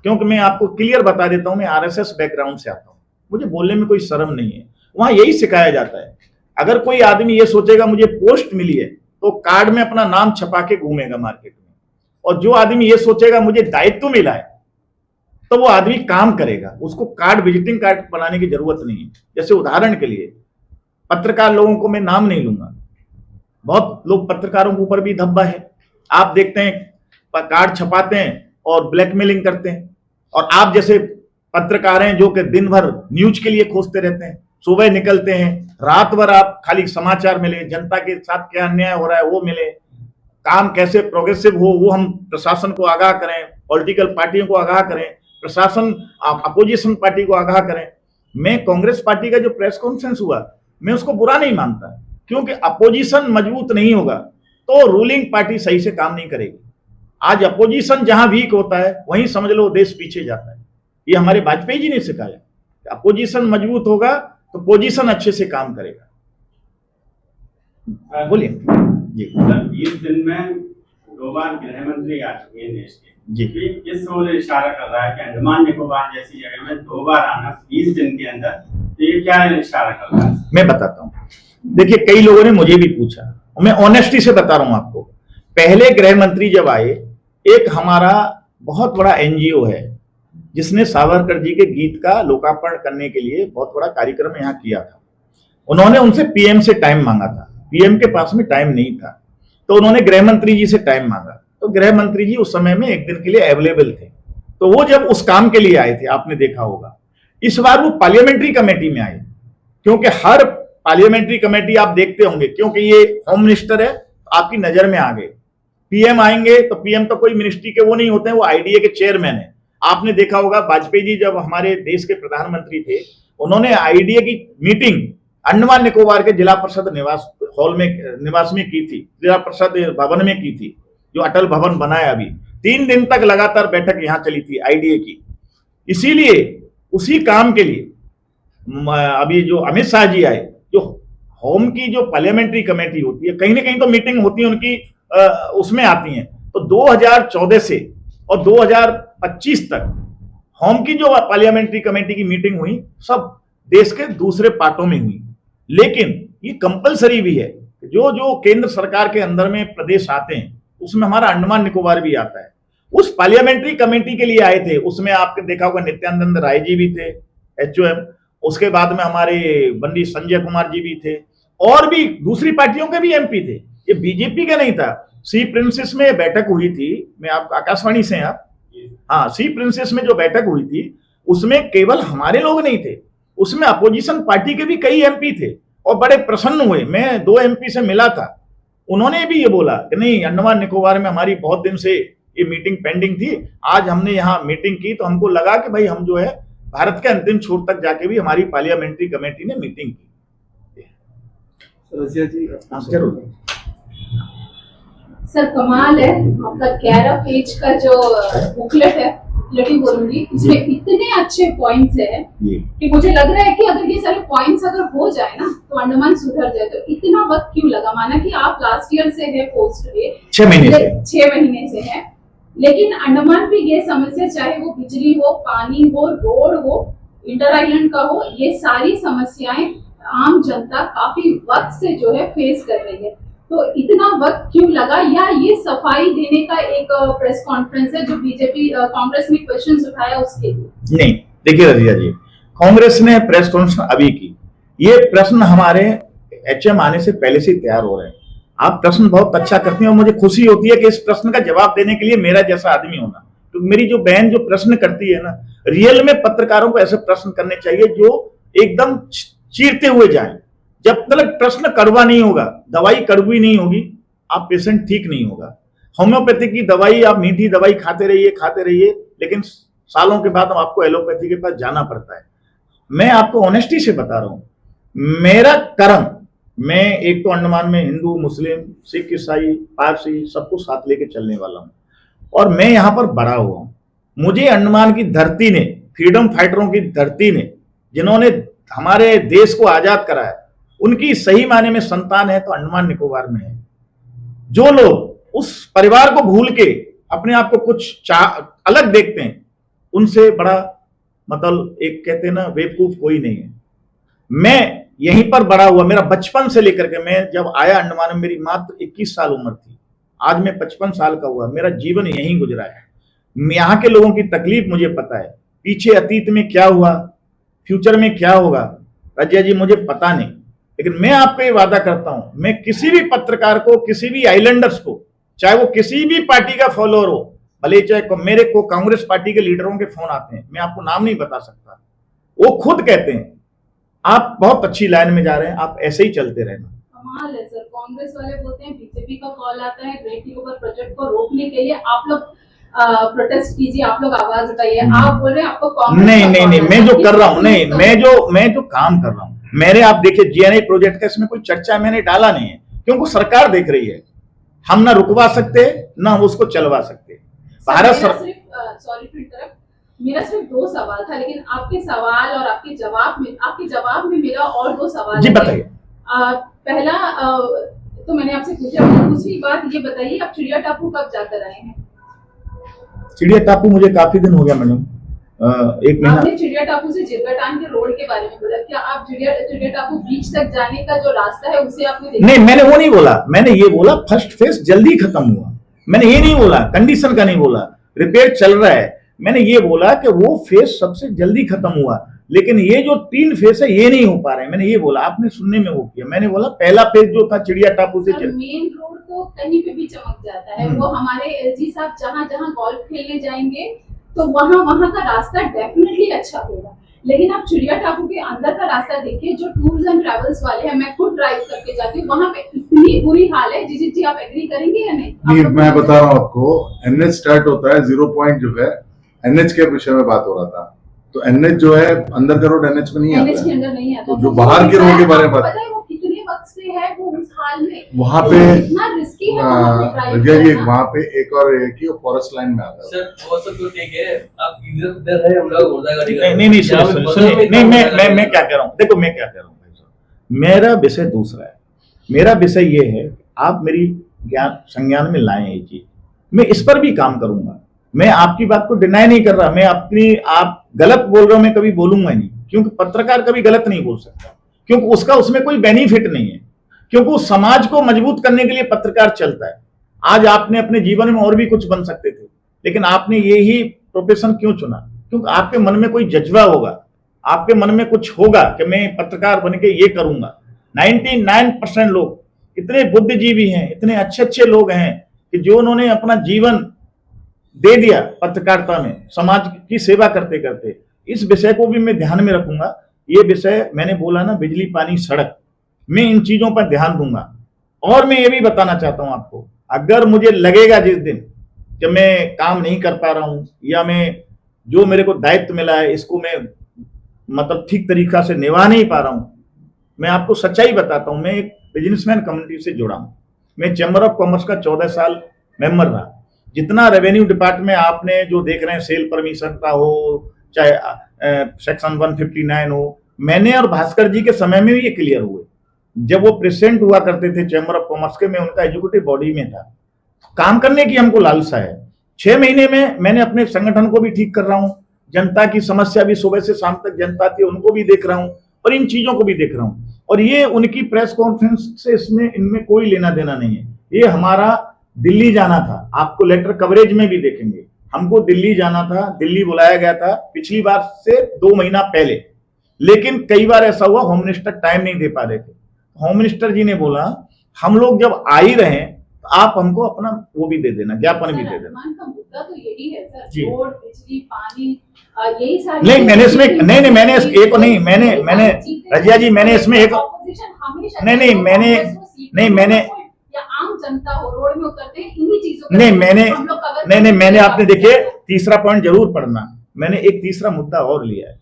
क्योंकि मैं आपको क्लियर बता देता हूं, मैं RSS बैकग्राउंड से आता हूं, मुझे बोलने में कोई शर्म नहीं है। वहां यही सिखाया जाता है, अगर कोई आदमी ये सोचेगा मुझे पोस्ट मिली है तो कार्ड में अपना नाम छपा के घूमेगा मार्केट में, और जो आदमी ये सोचेगा मुझे दायित्व मिला है तो वो आदमी काम करेगा, उसको कार्ड, विजिटिंग कार्ड बनाने की जरूरत नहीं है। जैसे उदाहरण के लिए पत्रकार लोगों को मैं नाम नहीं लूंगा, बहुत लोग पत्रकारों के ऊपर भी धब्बा है। आप देखते हैं कार्ड छपाते हैं और ब्लैकमेलिंग करते हैं, और आप जैसे पत्रकार हैं जो कि दिन भर न्यूज के लिए खोजते रहते हैं, सुबह निकलते हैं, रात भर आप खाली समाचार मिले, जनता के साथ क्या अन्याय हो रहा है वो मिले, काम कैसे प्रोग्रेसिव हो वो हम प्रशासन को आगाह करें, पॉलिटिकल पार्टियों को आगाह करें, प्रशासन अपोजिशन पार्टी को आगाह करें। मैं कांग्रेस पार्टी का जो प्रेस कॉन्फ्रेंस हुआ मैं उसको बुरा नहीं मानता, क्योंकि अपोजिशन मजबूत नहीं होगा तो रूलिंग पार्टी सही से काम नहीं करेगी। आज अपोजिशन जहां वीक होता है वहीं समझ लो देश पीछे जाता है। ये हमारे वाजपेयी जी ने सिखाया, अपोजिशन मजबूत होगा तो पोजीशन अच्छे से काम करेगा। बोलिए जी। सर 20 दिन में 2 बार गृह मंत्री आ चुके हैं देश के जी। ये किस ओर इशारा कर रहा है कि अंडमान निकोबार जैसी जगह में 2 बार आना 20 दिन के अंदर, तो ये क्या इशारा कर रहा है? मैं बताता हूँ, देखिए कई लोगों ने मुझे भी पूछा, मैं ऑनेस्टी से बता रहा हूं आपको। पहले गृह मंत्री जब आए, एक हमारा बहुत बड़ा एनजीओ है जिसने सावरकर जी के गीत का लोकार्पण करने के लिए बहुत बड़ा कार्यक्रम यहाँ किया था। उन्होंने उनसे पीएम से टाइम मांगा था, पीएम के पास में टाइम नहीं था, तो उन्होंने गृह मंत्री जी से टाइम मांगा, तो गृह मंत्री जी उस समय में एक दिन के लिए अवेलेबल थे, तो वो जब उस काम के लिए आए थे, आपने देखा होगा। इस बार वो पार्लियामेंट्री कमेटी में आए, क्योंकि हर पार्लियामेंट्री कमेटी आप देखते होंगे, क्योंकि ये होम मिनिस्टर है तो आपकी नजर में आ गए। पीएम आएंगे तो पीएम तो कोई मिनिस्ट्री के वो नहीं होते हैं, वो आईडीए के चेयरमैन है। आपने देखा होगा वाजपेयी जी जब हमारे देश के प्रधानमंत्री थे, उन्होंने आईडीए की मीटिंग अंडमान निकोबार के जिला परिषद निवास में की थी, जिला परिषद भवन में की थी, जो अटल भवन बना है अभी। 3 दिन तक लगातार बैठक यहाँ चली थी आईडीए की। इसीलिए उसी काम के लिए अभी जो अमित शाह जी आए, जो होम की जो पार्लियामेंट्री कमेटी होती है, कहीं ना कहीं तो मीटिंग होती है उनकी, उसमें आती हैं, तो 2014 से और 2025 तक होम की जो पार्लियामेंट्री कमेटी की मीटिंग हुई सब देश के दूसरे पार्टों में हुई। लेकिन ये कंपलसरी भी है, जो जो केंद्र सरकार के अंदर में प्रदेश आते हैं उसमें हमारा अंडमान निकोबार भी आता है। उस पार्लियामेंट्री कमेटी के लिए आए थे, उसमें आपने देखा होगा नित्यानंद राय जी भी थे HOM, उसके बाद में हमारे बंदी संजय कुमार जी भी थे, और भी दूसरी पार्टियों के भी MP थे, ये बीजेपी का नहीं था। सी प्रिंसेस में बैठक हुई थी, मैं आप आकाशवाणी से आप, हाँ, सी प्रिंसेस में जो बैठक हुई थी उसमें केवल हमारे लोग नहीं थे, उसमें अपोजिशन पार्टी के भी कई MP थे और बड़े प्रसन्न हुए। मैं 2 MP से मिला था, उन्होंने भी ये बोला कि नहीं, अंडमान निकोबार में हमारी बहुत दिन से ये मीटिंग पेंडिंग थी, आज हमने यहाँ मीटिंग की तो हमको लगा कि भाई हम जो है भारत के अंतिम छोर तक जाके भी हमारी पार्लियामेंट्री कमेटी ने मीटिंग की। रजिया जी, जरूर सर, कमाल है आपका 11 पेज का जो बुकलेट है, बुकलेट ही बोलूंगी, इसमें इतने अच्छे पॉइंट्स है कि मुझे लग रहा है कि अगर ये सारे पॉइंट्स अगर हो जाए ना तो अंडमान सुधर जाए। तो इतना वक्त क्यों लगा? माना कि आप लास्ट ईयर से है पोस्ट पे, 6 महीने से है, लेकिन अंडमान में ये समस्या, चाहे वो बिजली हो, पानी हो, रोड हो, इंटर आइलैंड का हो, ये सारी समस्याएं आम जनता काफी वक्त से जो है फेस कर रही है। तो इतना वक्त क्यों लगा? या ये सफाई देने का एक प्रेस कॉन्फ्रेंस है जो बीजेपी कांग्रेस ने क्वेश्चंस उठाया उसके लिए? नहीं, देखिए रजिया जी, कांग्रेस ने प्रेस कॉन्फ्रेंस अभी की, ये प्रश्न हमारे HM आने से पहले से तैयार हो रहे हैं। आप प्रश्न बहुत अच्छा करती हैं और मुझे खुशी होती है कि इस प्रश्न का जवाब देने के लिए मेरा जैसा आदमी होना। तो मेरी जो बहन जो प्रश्न करती है ना, रियल में पत्रकारों को ऐसे प्रश्न करने चाहिए जो एकदम चीरते हुए जाएं। जब तक प्रश्न कड़वा नहीं होगा, दवाई कड़वी नहीं होगी, आप पेशेंट ठीक नहीं होगा। होम्योपैथी की दवाई, आप मीठी दवाई खाते रहिए, लेकिन सालों के बाद आपको एलोपैथी के पास जाना पड़ता है। मैं आपको ऑनेस्टी से बता रहा हूं, मेरा कर्म, मैं एक तो अंडमान में हिंदू, मुस्लिम, सिख, ईसाई, पारसी सबको साथ लेके चलने वाला हूं, और मैं यहां पर बड़ा हुआ हूं। मुझे अंडमान की धरती ने, फ्रीडम फाइटरों की धरती ने, जिन्होंने हमारे देश को आजाद कराया, उनकी सही मायने में संतान है तो अंडमान निकोबार में है। जो लोग उस परिवार को भूल के अपने आप को कुछ अलग देखते हैं, उनसे बड़ा मतलब एक कहते हैं ना बेवकूफ कोई नहीं है। मैं यहीं पर बड़ा हुआ, मेरा बचपन से लेकर के, मैं जब आया अंडमान में मेरी मात्र 21 साल उम्र थी, आज मैं 55 साल का हुआ, मेरा जीवन यहीं गुजरा है। यहाँ के लोगों की तकलीफ मुझे पता है, पीछे अतीत में क्या हुआ, फ्यूचर में क्या होगा रजिया जी मुझे पता नहीं, लेकिन मैं आपको ये वादा करता हूं, मैं किसी भी पत्रकार को, किसी भी आइलैंडर्स को, चाहे वो किसी भी पार्टी का फॉलोअर हो, भले चाहे मेरे को कांग्रेस पार्टी के लीडरों के फोन आते हैं, मैं आपको नाम नहीं बता सकता, वो खुद कहते हैं आप बहुत अच्छी लाइन में जा रहे हैं, आप ऐसे ही चलते रहना। कमाल है सर, कांग्रेस वाले बोलते हैं बीजेपी का कॉल आता है ग्रेट रिवर प्रोजेक्ट को रोकने के लिए, आप लोग प्रोटेस्ट कीजिए, आप लोग आवाज उठाइए। आप बोल रहे हैं आपको कांग्रेस नहीं का नहीं नहीं, कॉल मैं आता जो है, कर रहा हूँ, नहीं, किसको मैं जो काम कर रहा हूँ, मेरे आप देखिए जीएनआई प्रोजेक्ट का इसमें कोई चर्चा मैंने डाला नहीं है, क्योंकि सरकार देख रही है। हम ना रुकवा सकते ना हम उसको चलवा सकते। Bharat sir sorry to interrupt, मेरा सिर्फ 2 सवाल था, लेकिन आपके सवाल और आपके जवाब में मेरा और 2 सवाल जी है। बताइए। पहला तो मैंने आपसे पूछा, दूसरी बात ये बताइए आप चिड़िया टापू कब जाकर आए हैं? चिड़िया टापू मुझे काफी दिन हो गया मैडम, 1 महीना। आपने चिड़िया टापू से जिरगाटान के रोड के बारे में बोला, क्या आप चिड़िया टापू बीच तक जाने का जो रास्ता है उसे आपने देखा? नहीं, मैंने वो नहीं बोला, मैंने ये बोला फर्स्ट फेज जल्दी खत्म हुआ। मैंने ये नहीं बोला, कंडीशन का नहीं बोला, रिपेयर चल रहा है। मैंने ये बोला कि वो फेज सबसे जल्दी खत्म हुआ, लेकिन ये जो 3 फेज है ये नहीं हो पा रहे हैं। मैंने ये बोला, आपने सुनने में वो किया। मैंने बोला पहला फेज जो था चिड़िया टापू से मेन रोड तो कहीं पे भी चमक जाता है, वो हमारे एलजी साहब जहाँ जहाँ गोल्फ खेलने जाएंगे तो वहाँ का रास्ता डेफिनेटली अच्छा होगा, लेकिन आप चिड़िया टापू के अंदर का रास्ता देखिए, जो टूर्स एंड ट्रैवल्स वाले हैं, मैं खुद ड्राइव करके जाती हूँ, वहाँ पे इतनी बुरी हाल है। जी आप एग्री करेंगे या नहीं? नहीं, मैं बता रहा हूँ आपको, एनएच स्टार्ट होता है 0 पॉइंट जो है, एनएच के विषय में बात हो रहा था। तो एनएच जो है अंदर का रोड एनएच में नहीं एनएच के आता है। अंदर नहीं आता, तो जो बाहर के रोड के बारे में बात, पता है वो कितने वक्त से है वो उस हाल में, वहाँ पे इतना रिस्की है वहाँ पे ड्राइव रजिया जी, करना। वहाँ पे एक और है कि फॉरेस्ट लाइन में आता है। सर वो सब तो ठीक है, आप इधर है, हम लोग उधर गाड़ी नहीं, सुनिए, नहीं, मैं क्या कह रहा हूँ, देखो मैं क्या कह रहा हूँ भाई साहब, मेरा विषय दूसरा है। मेरा विषय ये है, आप मेरी ज्ञान संज्ञान में लाएं ये चीज, मैं इस पर भी काम करूंगा। मैं आपकी बात को डिनाई नहीं कर रहा, मैं अपनी, आप गलत बोल रहे हो मैं कभी बोलूंगा नहीं, क्योंकि पत्रकार कभी गलत नहीं बोल सकता, क्योंकि उसका उसमें कोई बेनिफिट नहीं है, क्योंकि उस समाज को मजबूत करने के लिए पत्रकार चलता है। आज आपने अपने जीवन में और भी कुछ बन सकते थे, लेकिन आपने ये ही प्रोफेशन क्यों चुना? क्योंकि आपके मन में कोई जज्बा होगा, आपके मन में कुछ होगा कि मैं पत्रकार बन के ये करूंगा। 99% लोग इतने बुद्धिजीवी हैं, इतने अच्छे अच्छे लोग हैं कि जो उन्होंने अपना जीवन दे दिया पत्रकारिता में, समाज की सेवा करते करते। इस विषय को भी मैं ध्यान में रखूंगा। ये विषय मैंने बोला ना, बिजली पानी सड़क, मैं इन चीजों पर ध्यान दूंगा। और मैं ये भी बताना चाहता हूं आपको, अगर मुझे लगेगा जिस दिन कि मैं काम नहीं कर पा रहा हूं, या मैं जो मेरे को दायित्व मिला है इसको मैं मतलब ठीक तरीका से निभा नहीं पा रहा हूं, मैं आपको सच्चाई बताता हूं, मैं एक बिजनेसमैन कम्युनिटी से जुड़ा हूं। मैं चैम्बर ऑफ कॉमर्स का 14 साल मेंबर रहा। जितना रेवेन्यू डिपार्टमेंट आपने जो देख रहे हैं, सेल परमिशन का हो, चाहे सेक्शन 159 हो, मैंने और भास्कर जी के समय में भी ये क्लियर हुए। जब वो प्रेसिडेंट हुआ करते थे चैम्बर ऑफ कॉमर्स के, मैं उनका एग्जीक्यूटिव बॉडी में था। काम करने की हमको लालसा है। 6 महीने में मैंने अपने संगठन को भी ठीक कर रहा हूँ, जनता की समस्या भी सुबह से शाम तक जनता थी उनको भी देख रहा हूँ, और इन चीजों को भी देख रहा हूँ। और ये उनकी प्रेस कॉन्फ्रेंस से इसमें इनमें कोई लेना देना नहीं है। ये हमारा दिल्ली जाना था, आपको लेटर कवरेज में भी देखेंगे, हमको दिल्ली जाना था, दिल्ली बुलाया गया था पिछली बार से 2 महीना पहले, लेकिन कई बार ऐसा हुआ होम मिनिस्टर टाइम नहीं दे पा रहे थे। होम मिनिस्टर जी ने बोला हम लोग जब आ ही रहे तो आप हमको अपना वो भी दे देना, ज्ञापन भी दे देना। का मुद्दा तो यही है सर, जी। रोड, बिजली, पानी, यही सारी नहीं, मैंने इसमें नहीं, मैंने चीजें- एक नहीं, मैंने रजिया जी, मैंने इसमें एक Opposition हमेशा नहीं, मैंने कांग्रेस को सीट नहीं, मैंने या आम जनता हो रोड में उतरते हैं, इन्हीं चीजों का नहीं, मैंने हम लोग cover नहीं, करते मैंने हैं। आपने देखिए तीसरा पॉइंट जरूर पढ़ना। मैंने एक तीसरा मुद्दा और लिया है,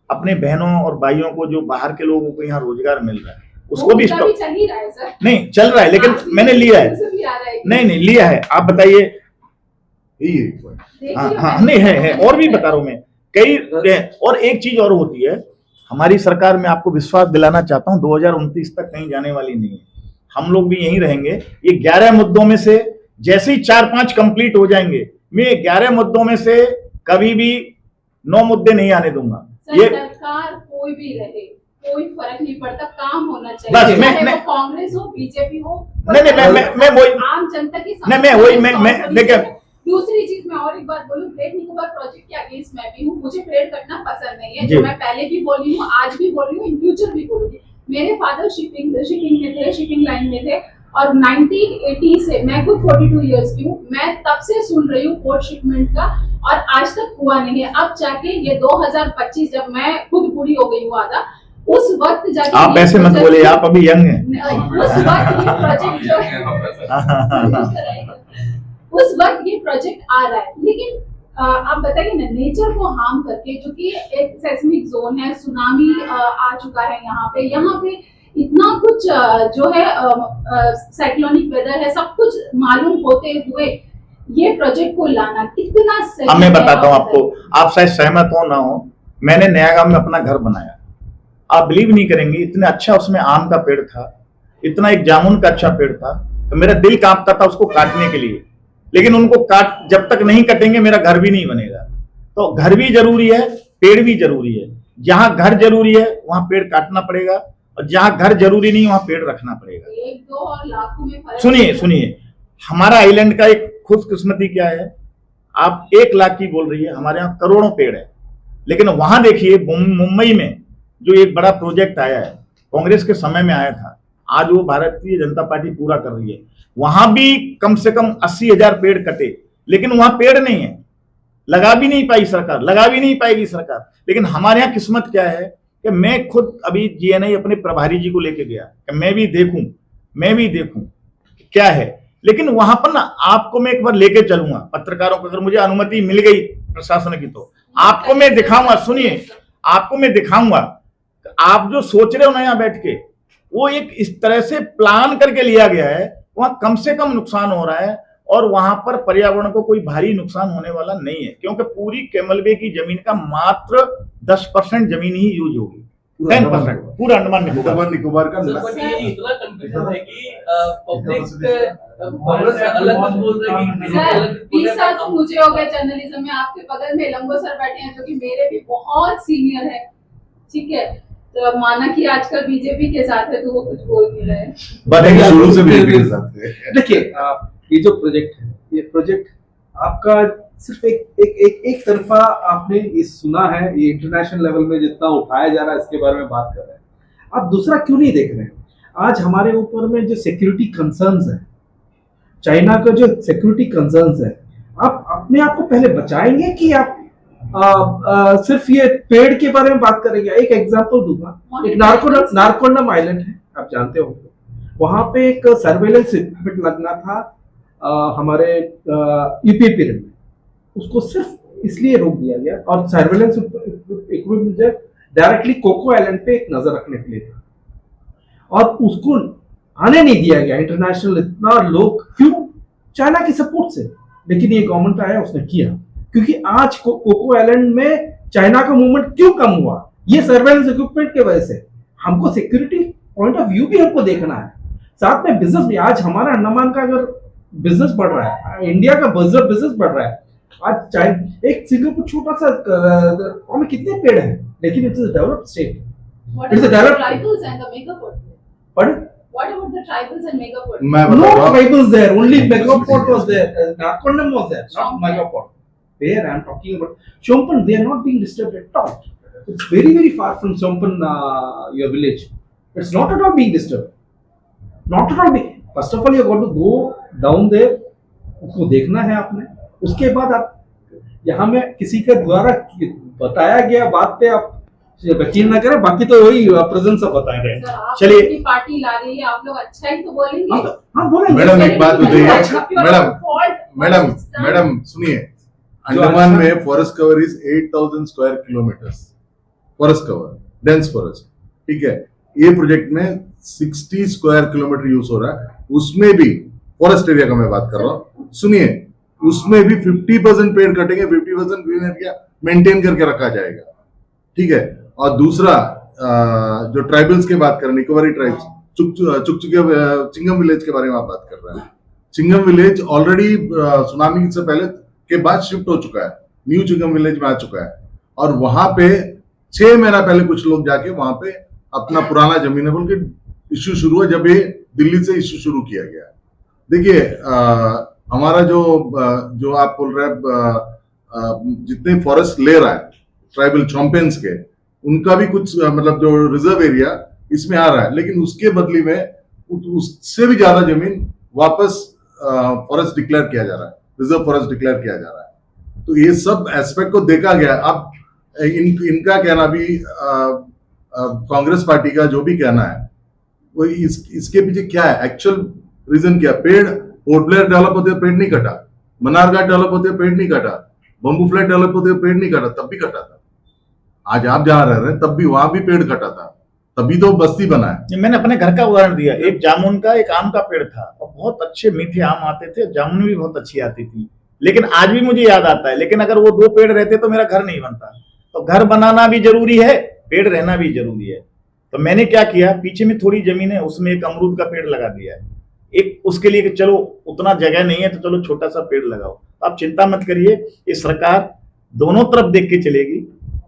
अपने बहनों और भाइयों को जो बाहर के लोगों को यहाँ रोजगार मिल रहा है उसको वो भी मुद्दा स्टॉप चल ही रहा है सर। नहीं चल रहा है, लेकिन आपकी मैंने लिया है। से भी आ रहा है कि- नहीं लिया है, आप बताइए। यही है point। देखिए, हाँ, नहीं है और भी बता रहा हूँ मैं कई। और एक चीज और होती है, हमारी सरकार में आपको विश्वास दिलाना चाहता हूँ 2029 तक कहीं जाने वाली नहीं है, हम लोग भी यहीं रहेंगे। ये 11 मुद्दों में से जैसे ही 4-5 कंप्लीट हो जाएंगे, मैं 11 मुद्दों में से कभी भी 9 मुद्दे नहीं आने दूंगा। सर, ये सरकार कोई भी रहे, कोई फर्क नहीं पड़ता, काम होना बस चाहिए, मैं- चाहे मैं- वो कांग्रेस हो, बीजेपी हो। नहीं, मैं वही आम जनता की नहीं, मैं वही- मैं- समस्या मैं- देखिए- है। दूसरी चीज मैं और एक बात बोलूं, ग्रेट निकोबार प्रोजेक्ट के अगेंस्ट मैं भी हूँ, मुझे परेड करना पसंद नहीं है, जी। जो मैं पहले भी बोली हूँ, आज भी बोल रही हूँ, इन फ्यूचर भी बोलूंगी। मेरे फादर शिपिंग में थे, शिपिंग लाइन में थे, और 1980 से मैं खुद 42 इयर्स की हूँ, मैं तब से सुन रही हूँ पोर्ट शिपमेंट का, और आज तक हुआ नहीं है। अब जाके ये 2025 जब मैं खुद पूरी हो गई हूँ आधा, उस वक्त जाके आप ये ऐसे मत project- बोले, आप अभी यंग हैं। उस वक्त ये प्रोजेक्ट जो है उस वक्त ये प्रोजेक्ट आ रहा है, लेकिन आप बताइए ना, नेचर को हार्म करके, जो कि एक सेस्मिक जोन है, सुनामी आ चुका है यहाँ पे इतना कुछ जो है साइक्लोनिक वेदर है, सब कुछ मालूम होते हुए ये प्रोजेक्ट को लाना कितना सही अब मैं है, बताता हूँ आप आपको, आप शायद सहमत हो ना हो, मैंने नया गांव में अपना घर बनाया, आप बिलीव नहीं करेंगे, इतना अच्छा उसमें आम का पेड़ था, इतना एक जामुन का अच्छा पेड़ था, तो मेरा दिल कांपता था उसको काटने के लिए, लेकिन उनको काट जब तक नहीं कटेंगे मेरा घर भी नहीं बनेगा। तो घर भी जरूरी है, पेड़ भी जरूरी है। जहां घर जरूरी है वहां पेड़ काटना पड़ेगा, और जहां घर जरूरी नहीं वहां पेड़ रखना पड़ेगा। एक दो और लाखों में फर्क सुनिए, हमारा आइलैंड का एक खुशकिस्मती क्या है, आप 1 लाख की बोल रही है, हमारे यहाँ करोड़ों पेड़ है, लेकिन वहां देखिए मुंबई में जो एक बड़ा प्रोजेक्ट आया है, कांग्रेस के समय में आया था, आज वो भारतीय जनता पार्टी पूरा कर रही है, वहां भी कम से कम 80,000 पेड़ कटे, लेकिन वहां पेड़ नहीं है, लगा भी नहीं पाई सरकार, लगा भी नहीं पाएगी सरकार। लेकिन हमारे यहाँ किस्मत क्या है कि मैं खुद अभी जीएनआई अपने प्रभारी जी को लेके गया कि मैं भी देखूं क्या है, लेकिन वहां पर ना आपको मैं एक बार लेके चलूंगा, पत्रकारों को, अगर मुझे अनुमति मिल गई प्रशासन की, तो आपको मैं दिखाऊंगा। सुनिए, आपको मैं दिखाऊंगा, आप जो सोच रहे हो ना यहाँ बैठ के, वो एक इस तरह से प्लान करके लिया गया है, वहां कम से कम नुकसान हो रहा है, और वहां पर पर्यावरण को कोई भारी नुकसान होने वाला नहीं है, क्योंकि पूरी कैमलवे की जमीन का मात्र 10% जमीन ही यूज होगी, 10% पूरा अंडमान निकोबार का सर, बट ये इतना कंफ्यूजन है कि पब्लिक कांग्रेस अलग कुछ बोल रही है, सर 20 साल तो मुझे हो गए जर्नलिज्म में, आपके बगल में लंबो सर बैठे हैं जो कि मेरे भी बहुत सीनियर है, ठीक है, तो माना कि आजकल बीजेपी के साथ है तो वो कुछ बोल नहीं रहे हैं। शुरू से बीजेपी के साथ थे। देखिए, ये जो प्रोजेक्ट है, ये प्रोजेक्ट आपका सिर्फ एक तरफा आपने ये सुना है, ये इंटरनेशनल लेवल में जितना उठाया जा रहा है इसके बारे में बात कर रहे हैं, आप दूसरा क्यों नहीं देख रहे हैं? आज हमारे ऊपर में जो सिक्योरिटी कंसर्न्स है, चाइना का जो सिक्योरिटी कंसर्न्स है, आप अपने आप को पहले बचाएंगे कि आप सिर्फ ये पेड़ के बारे में बात करेंगे? एक एग्जांपल दूंगा, एक नारकोंडम आइलैंड है, आप जानते होंगे, वहां पे एक सर्वेलेंस इक्विपमेंट लगना था हमारे यूपी पीरियड में, उसको सिर्फ इसलिए रोक दिया गया, और surveillance equipment directly Coco island पे एक नजर रखने के लिए था, और उसको आने नहीं दिया गया इंटरनेशनल, इतना लोग, क्यों? चाइना की सपोर्ट से। लेकिन ये गवर्नमेंट आया, उसने किया, क्योंकि आज कोको आइलैंड में चाइना का मूवमेंट क्यों कम हुआ? ये सर्वेलेंस इक्विपमेंट के वजह से। हमको सिक्योरिटी पॉइंट ऑफ व्यू भी हमको देखना है, साथ में बिजनेस भी। आज हमारा अंडमान का अगर बिजनेस बढ़ रहा है, इंडिया का बिजनेस बढ़ रहा है, आज चाइना, एक सिंगापुर छोटा सा में कितने पेड़ हैं, लेकिन it's a developed state, What about the tribals and the megaport? Pardon? What about the tribals and megaport? मैं No बता रहा हूँ, tribals there, only megaport was there, Nakorndam was there, not megaport. There I am talking about Shompan, they are not being disturbed at all. It's very far from Shompan, your village. It's not at all being disturbed. Not at all being. First of all, you got to go down there, उसको देखना है आपने, उसके बाद आप यहाँ में किसी के द्वारा बताया गया बात पे आप यकीन ना करें, बाकी तो वही प्रेजेंस सब बताए गए। सर, आप चलिए। अपनी पार्टी ला रही है, आप लोग अच्छा ही तो बोलेंगे। हाँ बोलेंगे। मैडम एक बात बताइए, मैडम मैडम सुनिए, अंडमान में forest cover is 8,000 square kilometres, forest cover, dense forest, ठीक है। ये प्रोजेक्ट में 60 स्क्वायर किलोमीटर यूज हो रहा है, उसमें भी फॉरेस्ट एरिया का मैं बात कर रहा हूँ, सुनिए, उसमें भी 50% पेड़ कटेंगे, 50% ग्रीन एरिया मेंटेन करके रखा जाएगा, ठीक है। और दूसरा जो ट्राइबल्स की बात करें, निकोबारी ट्राइब्स, चिंगम विलेज के बारे में आप बात कर रहे हैं। चिंगम विलेज ऑलरेडी सुनामी से पहले के बाद शिफ्ट हो चुका है, न्यू चिंगम विलेज में आ चुका है, और वहां पे 6 महीना पहले कुछ लोग जाके वहां पे अपना पुराना जमीन बोल के इश्यू शुरू हुआ, जब ये दिल्ली से इश्यू शुरू किया गया। देखिए हमारा जो आप बोल रहे हैं, जितने फॉरेस्ट ले रहा है ट्राइबल चैंपियंस के, उनका भी कुछ मतलब जो रिजर्व एरिया इसमें आ रहा है, लेकिन उसके बदले में उससे भी ज्यादा जमीन वापस फॉरेस्ट डिक्लेयर किया जा रहा है, रिजर्व फॉरेस्ट डिक्लेयर किया जा रहा है। तो ये सब एस्पेक्ट को देखा गया। अब इनका कहना भी, कांग्रेस पार्टी का जो भी कहना है, वो इसके पीछे क्या है, एक्चुअल रीजन क्या? पेड़ पोर्ट ब्लेयर डेवलप होते पेड़ नहीं कटा, मनारघाट डेवलप होते हुए पेड़ नहीं कटा, बम्बू फ्लैट डेवलप होते हुए पेड़ नहीं कटा, तब भी कटा था। आज आप जहां रह रहे हैं तब भी वहां भी पेड़ कटा था, तभी तो बस्ती बना है। मैंने अपने घर का उदाहरण दिया, एक जामुन का एक आम का पेड़ था और बहुत अच्छे मीठे आम आते थे, जामुन भी बहुत अच्छी आती थी, लेकिन आज भी मुझे याद आता है, लेकिन अगर वो 2 पेड़ रहते तो मेरा घर नहीं बनता। तो घर बनाना भी जरूरी है, पेड़ रहना भी जरूरी है। तो मैंने क्या किया, पीछे में थोड़ी जमीन है, उसमें एक अमरूद का पेड़ लगा दिया है, एक उसके लिए कि चलो उतना जगह नहीं है तो चलो छोटा सा पेड़ लगाओ। आप चिंता मत करिए, ये सरकार दोनों तरफ देख के चलेगी।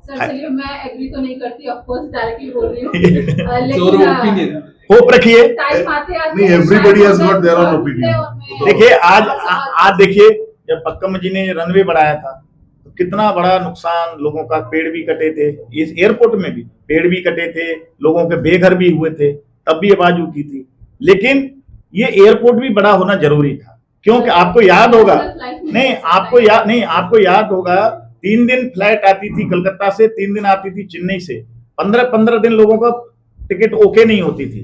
सर चलिए, मैं एग्री तो नहीं करती, ऑफ कोर्स डायरेक्टली बोल रही हूँ, Your लेकिन opinion. होप रखिए। टाइम आते आते नहीं, everybody has got their own opinion. देखिए आज देखिए, जब पक्कम जी ने रनवे बढ़ाया था तो कितना बड़ा नुकसान लोगों का, पेड़ भी कटे थे, इस एयरपोर्ट में भी पेड़ भी कटे थे, लोगों के बेघर भी हुए थे, तब भी आवाज उठी थी। लेकिन ये एयरपोर्ट भी बड़ा होना जरूरी था, क्योंकि आपको याद होगा, आपको याद होगा 3 दिन फ्लाइट आती थी कलकत्ता से, 3 दिन आती थी चेन्नई से, 15-15 दिन लोगों का टिकट ओके नहीं होती थी।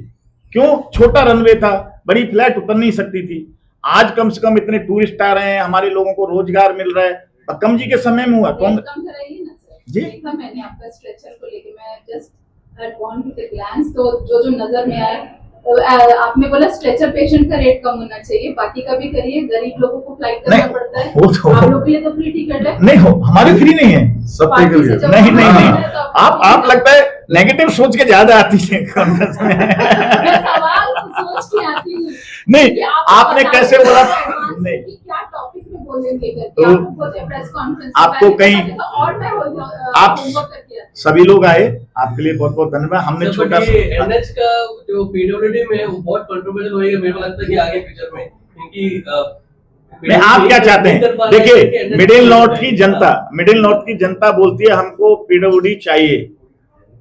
क्यों? छोटा रनवे था, बड़ी फ्लाइट उतर नहीं सकती थी। आज कम से कम इतने टूरिस्ट आ रहे हैं, हमारे लोगों को रोजगार मिल रहा है। पक्कम जी के समय में हुआ तो जी, देखा मैंने आपका स्ट्रेचर को लेके, मैं just I want to take glance, तो जो नजर में आया, आपने बोला स्ट्रेचर पेशेंट का रेट कम होना चाहिए, बाकी का भी करिए, गरीब लोगों को फ्लाइट करना पड़ता है, वो तो आप लोग के लिए तो फ्री टिकट है। नहीं हो, हमारे फ्री नहीं है, सब के लिए नहीं। आप लगता है नेगेटिव सोच के ज्यादा आती है कांग्रेस में। मैं सवाल सोच के आती हूँ, नहीं, आपने कैसे बोला? नहीं, क्या टॉपिक में बोलेंगे करके, तो आपको बोलते प्रेस कॉन्फ्रेंस, आपको कहीं और मैं आप होमवर्क करके आती सभी लोग आए, आपके लिए बहुत बहुत धन्यवाद। हमने छोटा सा एनएच का जो पीडब्ल्यूडी में वो बहुत कंट्रोवर्शियल होएगा, मेरे को लगता है कि आगे फ्यूचर में, क्योंकि नहीं, आप क्या चाहते हैं? देखिए, मिडिल नॉर्थ की जनता बोलती है हमको पीडब्ल्यूडी चाहिए,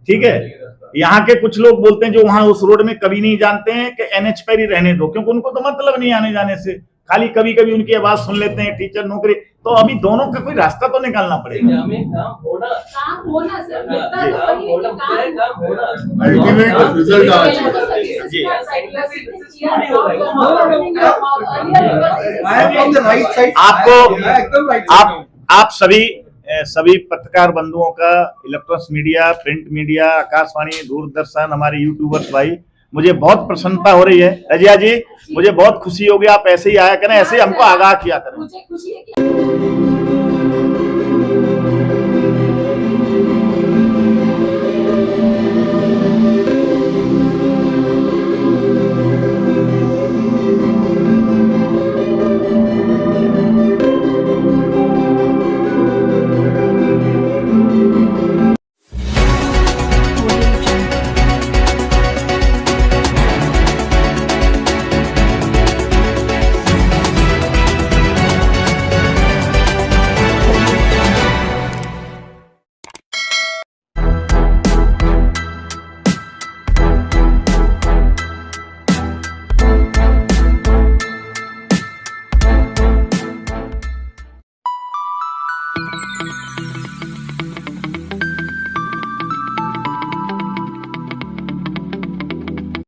ठीक है। यहाँ के कुछ लोग बोलते हैं जो वहां उस रोड में कभी नहीं जानते हैं कि एनएच पर ही रहने दो, क्योंकि उनको तो मतलब नहीं आने जाने से, खाली कभी कभी उनकी आवाज सुन लेते हैं, टीचर नौकरी। तो अभी दोनों का कोई रास्ता तो निकालना पड़ेगा। काम होना सर, अल्टीमेट रिजल्ट आना चाहिए। जी। आप सभी पत्रकार बंधुओं का, electronics media, print media, Akashvani, Doordarshan, हमारे यूट्यूबर्स भाई, मुझे बहुत प्रसन्नता हो रही है। रजिया जी, मुझे बहुत खुशी होगी, आप ऐसे ही आया करें, ऐसे ही हमको आगाह किया करें। मुझे खुशी है कि